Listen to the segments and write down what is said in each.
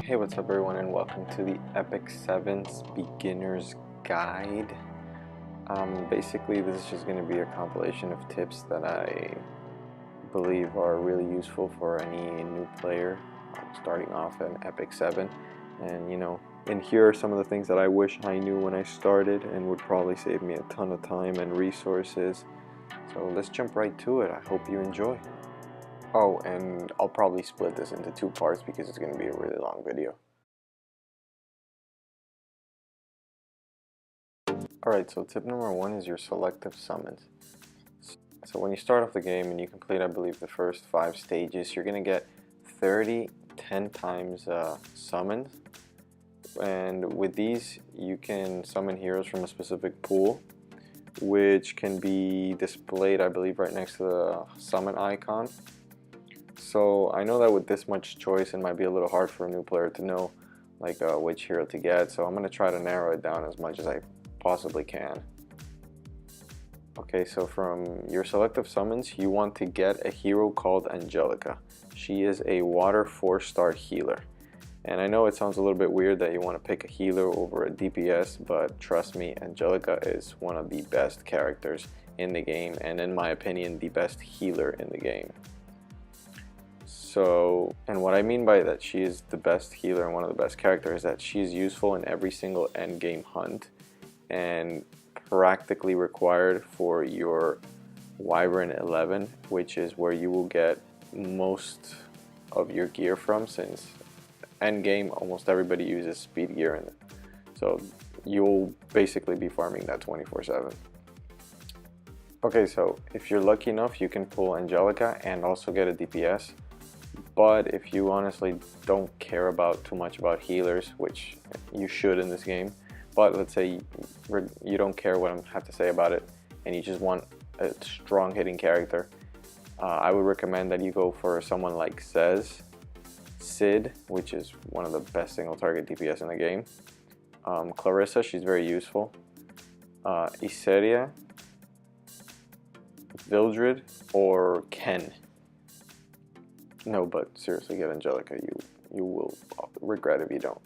Hey, what's up everyone, and welcome to the Epic 7's Beginner's Guide. Basically this is just going to be a compilation of tips that I believe are really useful for any new player starting off in Epic 7. And here are some of the things that I wish I knew when I started and would probably save me a ton of time and resources. So let's jump right to it. I hope you enjoy. Oh, and I'll probably split this into two parts because it's going to be a really long video. Alright, so tip number one is your selective summons. So when you start off the game and you complete, I believe, the first 5 stages, you're going to get 10 times summons. And with these, you can summon heroes from a specific pool, which can be displayed, I believe, right next to the summon icon. So I know that with this much choice, it might be a little hard for a new player to know which hero to get. So I'm going to try to narrow it down as much as I possibly can. Okay, so from your selective summons, you want to get a hero called Angelica. She is a water 4-star healer. And I know it sounds a little bit weird that you want to pick a healer over a DPS, but trust me, Angelica is one of the best characters in the game, and in my opinion, the best healer in the game. So, and what I mean by that she is the best healer and one of the best characters is that she's useful in every single endgame hunt and practically required for your Wyvern 11, which is where you will get most of your gear from, since endgame almost everybody uses speed gear in it. So you'll basically be farming that 24/7. Okay, so if you're lucky enough, you can pull Angelica and also get a DPS. But if you honestly don't care too much about healers, which you should in this game, but let's say you don't care what I have to say about it and you just want a strong hitting character, I would recommend that you go for someone like Zez, Sid, which is one of the best single target DPS in the game, Clarissa, she's very useful, Iseria, Vildred, or Ken. No, but seriously, get Angelica. You will regret if you don't.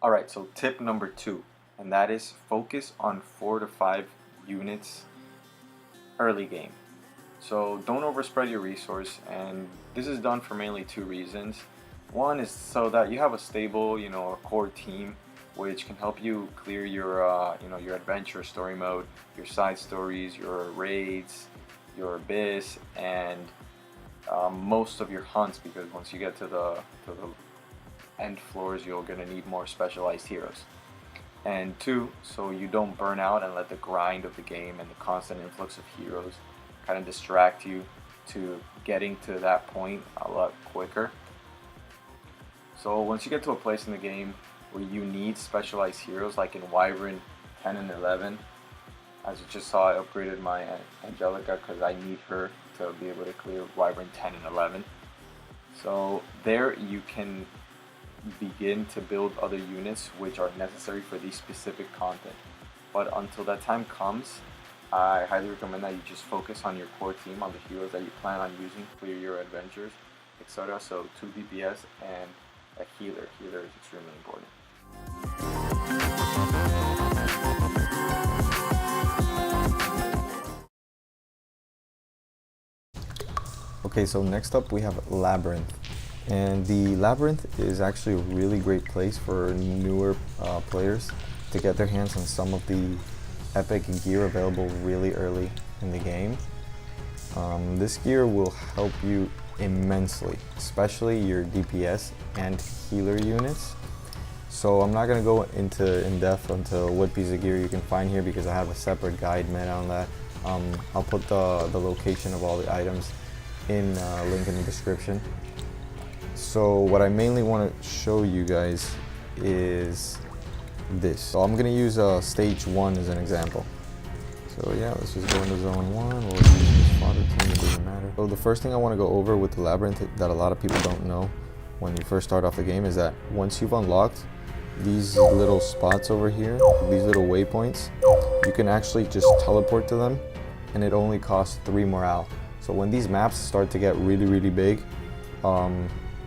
Alright, so tip number 2, and that is focus on 4 to 5 units early game. So don't overspread your resource, and this is done for mainly 2 reasons. One is so that you have a stable, a core team, which can help you clear your your adventure story mode, your side stories, your raids, your abyss, and most of your hunts, because once you get to the end floors, you're gonna need more specialized heroes. And 2, so you don't burn out and let the grind of the game and the constant influx of heroes kind of distract you to getting to that point a lot quicker. So once you get to a place in the game where you need specialized heroes, like in Wyvern 10 and 11, as you just saw, I upgraded my Angelica because I need her to be able to clear Wyvern 10 and 11. So there you can begin to build other units which are necessary for these specific content. But until that time comes, I highly recommend that you just focus on your core team, on the heroes that you plan on using for your adventures, etc. So 2 DPS and a healer. Healer is extremely important. Okay, so next up we have Labyrinth. And the Labyrinth is actually a really great place for newer players to get their hands on some of the epic gear available really early in the game. This gear will help you immensely, especially your DPS and healer units. So I'm not going to go in depth into what piece of gear you can find here because I have a separate guide made on that. I'll put the location of all the items in link in the description. So what I mainly want to show you guys is this. So I'm going to use stage 1 as an example. So yeah, let's just go into zone 1. We'll use this fodder team, it doesn't matter. So the first thing I want to go over with the Labyrinth that a lot of people don't know when you first start off the game is that once you've unlocked these little spots over here, these little waypoints, you can actually just teleport to them and it only costs 3 morale. So when these maps start to get really big,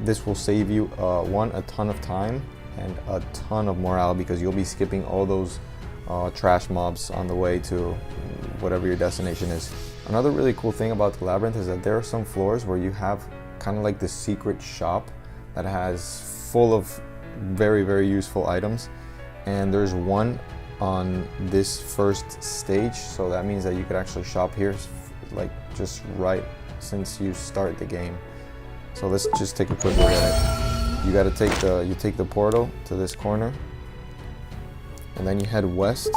this will save you one, a ton of time and a ton of morale, because you'll be skipping all those trash mobs on the way to whatever your destination is. Another really cool thing about the labyrinth is that there are some floors where you have kind of like this secret shop that has full of very useful items, and there's one on this first stage, so that means that you could actually shop here like just right since you start the game. So let's just take a quick look at it. You gotta take the portal to this corner, and then you head west.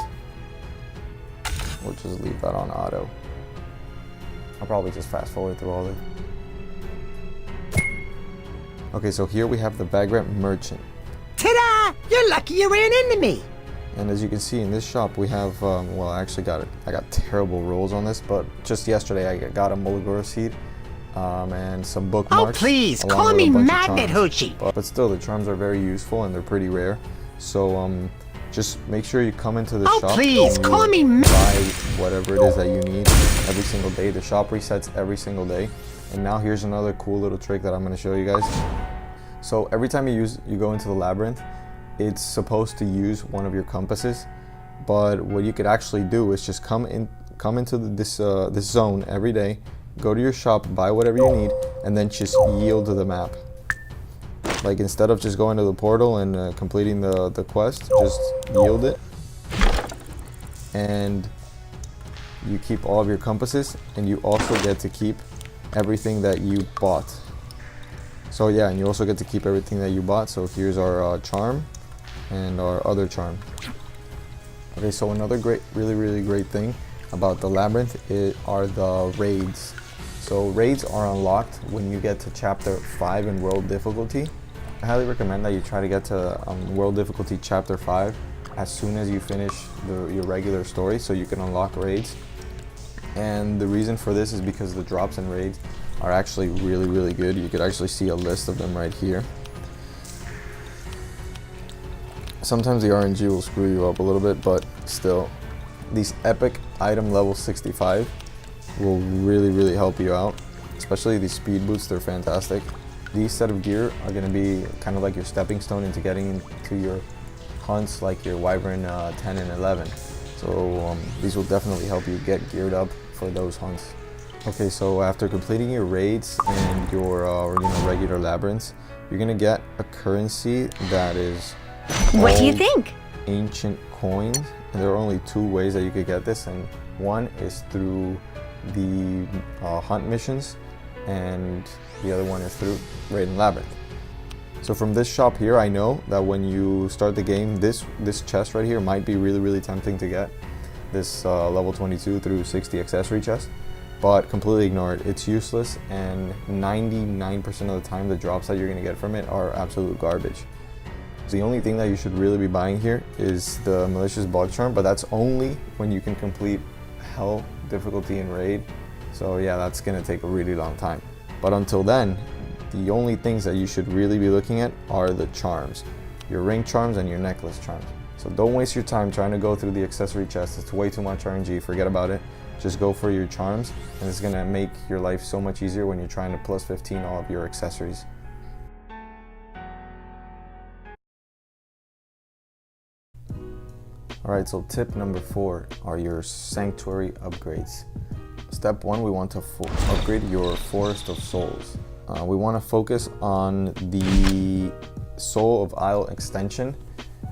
We'll just leave that on auto. I'll probably just fast forward through all of it. Okay, so here we have the Bagrat Merchant. Ta-da! You're lucky you ran into me! And as you can see in this shop, we have, well, I actually I got terrible rolls on this, but just yesterday I got a Molagora seed and some bookmarks. Oh, please, call me Magnet Hoochie! But still, the charms are very useful and they're pretty rare. So just make sure you come into the shop. Oh, please, call me buy whatever it is that you need every single day. The shop resets every single day. And now here's another cool little trick that I'm going to show you guys. So every time you go into the labyrinth, it's supposed to use one of your compasses, but what you could actually do is just come into this zone every day, go to your shop, buy whatever you need, and then just yield to the map. Like, instead of just going to the portal and completing the quest, just yield it, and you keep all of your compasses, and you also get to keep everything that you bought. So yeah, and you also get to keep everything that you bought. So here's our charm and our other charm. Okay, so another really great thing about the labyrinth are the raids. So raids are unlocked when you get to chapter 5 in world difficulty. I highly recommend that you try to get to world difficulty chapter 5 as soon as you finish your regular story, so you can unlock raids. And the reason for this is because the drops in raids are actually really good. You could actually see a list of them right here. Sometimes the RNG will screw you up a little bit, but still, these epic item level 65 will really help you out. Especially these speed boots, they're fantastic. These set of gear are going to be kind of like your stepping stone into getting into your hunts, like your Wyvern 10 and 11. So these will definitely help you get geared up for those hunts. Okay, so after completing your raids and your regular labyrinths, you're gonna get a currency that is What do you think? Ancient coins, and there are only 2 ways that you could get this, and one is through the hunt missions, and the other one is through Raid and Labyrinth. So from this shop here, I know that when you start the game, this chest right here might be really tempting to get. This level 22 through 60 accessory chest. But completely ignore it. It's useless, and 99% of the time the drops that you're going to get from it are absolute garbage. So the only thing that you should really be buying here is the Malicious Bug Charm, but that's only when you can complete Hell difficulty in Raid. So yeah, that's going to take a really long time. But until then, the only things that you should really be looking at are the charms. Your ring charms and your necklace charms. So don't waste your time trying to go through the accessory chest. It's way too much RNG, forget about it. Just go for your charms, and it's gonna make your life so much easier when you're trying to plus 15 all of your accessories. Alright, so tip number 4 are your sanctuary upgrades. Step 1, we want to upgrade your Forest of Souls. We want to focus on the Soul of Isle extension,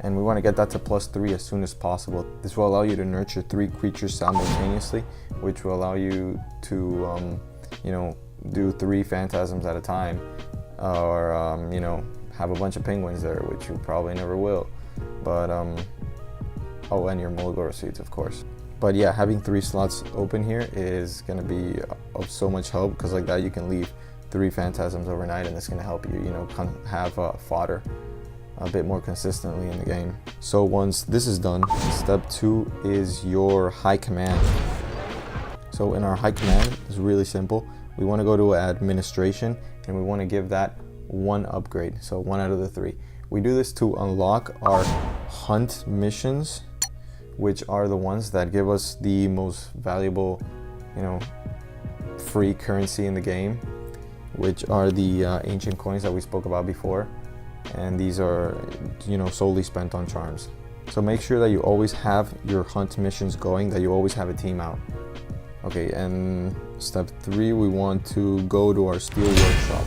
and we want to get that to +3 as soon as possible. This will allow you to nurture 3 creatures simultaneously, which will allow you to, do 3 phantasms at a time, or have a bunch of penguins there, which you probably never will. But oh, and your Molagora seeds, of course. But yeah, having 3 slots open here is going to be of so much help, because like that you can leave 3 phantasms overnight, and it's going to help you, have fodder a bit more consistently in the game. So once this is done, step 2 is your high command. So in our high command, it's really simple. We want to go to administration, and we want to give that 1 upgrade. So 1 out of the 3. We do this to unlock our hunt missions, which are the ones that give us the most valuable you know, free currency in the game, which are the ancient coins that we spoke about before, and these are, you know, solely spent on charms. So make sure that you always have your hunt missions going, that you always have a team out. Okay, and step 3, we want to go to our steel workshop.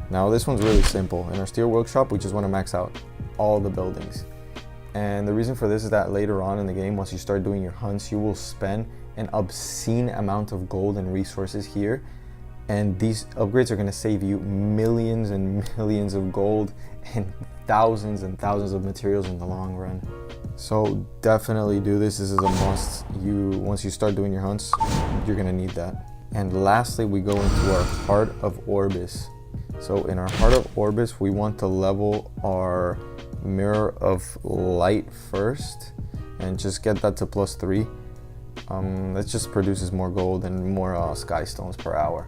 Now this one's really simple. In our steel workshop, we just want to max out all the buildings. And the reason for this is that later on in the game, once you start doing your hunts, you will spend an obscene amount of gold and resources here. And these upgrades are going to save you millions and millions of gold and thousands of materials in the long run. So definitely do this. This is a must. Once you start doing your hunts, you're going to need that. And lastly, we go into our Heart of Orbis. So in our Heart of Orbis, we want to level our Mirror of Light first and just get that to +3. That just produces more gold and more sky stones per hour.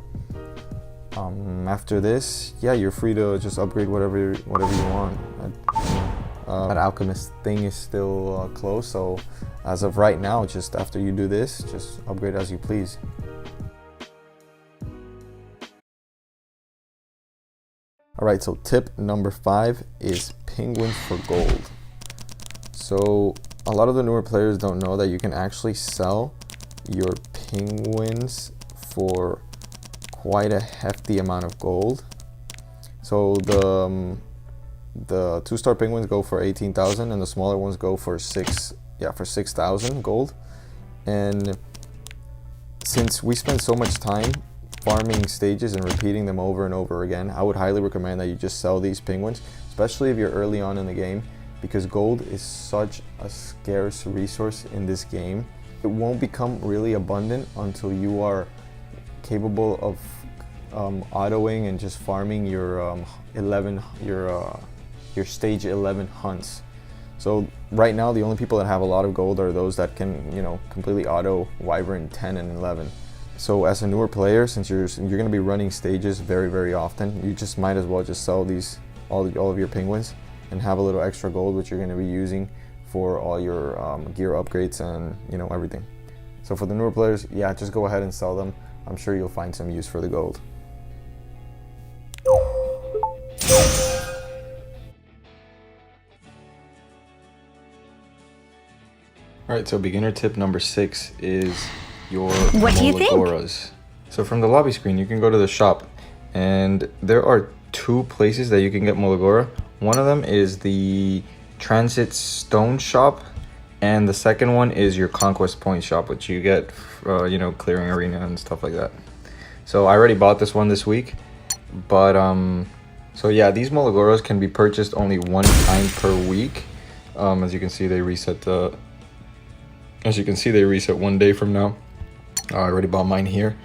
After this, yeah, you're free to just upgrade whatever you want. That alchemist thing is still closed, so as of right now, just after you do this, just upgrade as you please. Alright, so tip number 5 is penguins for gold. So a lot of the newer players don't know that you can actually sell your penguins for quite a hefty amount of gold. So the 2-star penguins go for 18,000 and the smaller ones go for 6,000 gold. And since we spend so much time farming stages and repeating them over and over again, I would highly recommend that you just sell these penguins, especially if you're early on in the game, because gold is such a scarce resource in this game. It won't become really abundant until you are capable of autoing and just farming your your stage 11 hunts. So right now the only people that have a lot of gold are those that can, you know, completely auto Wyvern 10 and 11. So as a newer player, since you're going to be running stages very often, you just might as well just sell these all of your penguins and have a little extra gold, which you're going to be using for all your gear upgrades and, you know, everything. So for the newer players, yeah, just go ahead and sell them. I'm sure you'll find some use for the gold. Alright, so beginner tip number 6 is your What do you think? Mologoras. So from the lobby screen, you can go to the shop, and there are 2 places that you can get Molagora. One of them is the Transit Stone shop, and the second one is your Conquest Point shop, which you get, you know, clearing arena and stuff like that. So I already bought this one this week, but so yeah, these Mologoras can be purchased only 1 time per week. As you can see, they reset 1 day from now. I already bought mine here,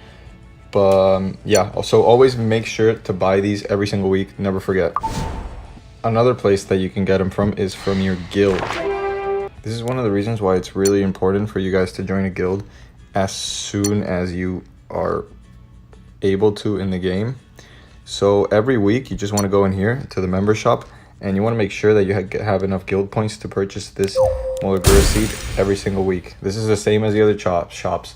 but yeah, also always make sure to buy these every single week. Never forget. Another place that you can get them from is from your guild. This is one of the reasons why it's really important for you guys to join a guild as soon as you are able to in the game. So every week you just want to go in here to the member shop, and you want to make sure that you have enough guild points to purchase this Molagora seed every single week. This is the same as the other shops.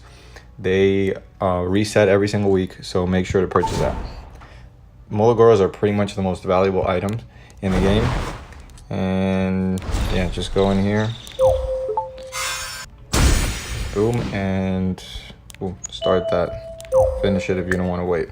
They reset every single week, so make sure to purchase that. Mologoras are pretty much the most valuable items in the game. And yeah, just go in here. Boom, and boom, start that. Finish it if you don't want to wait.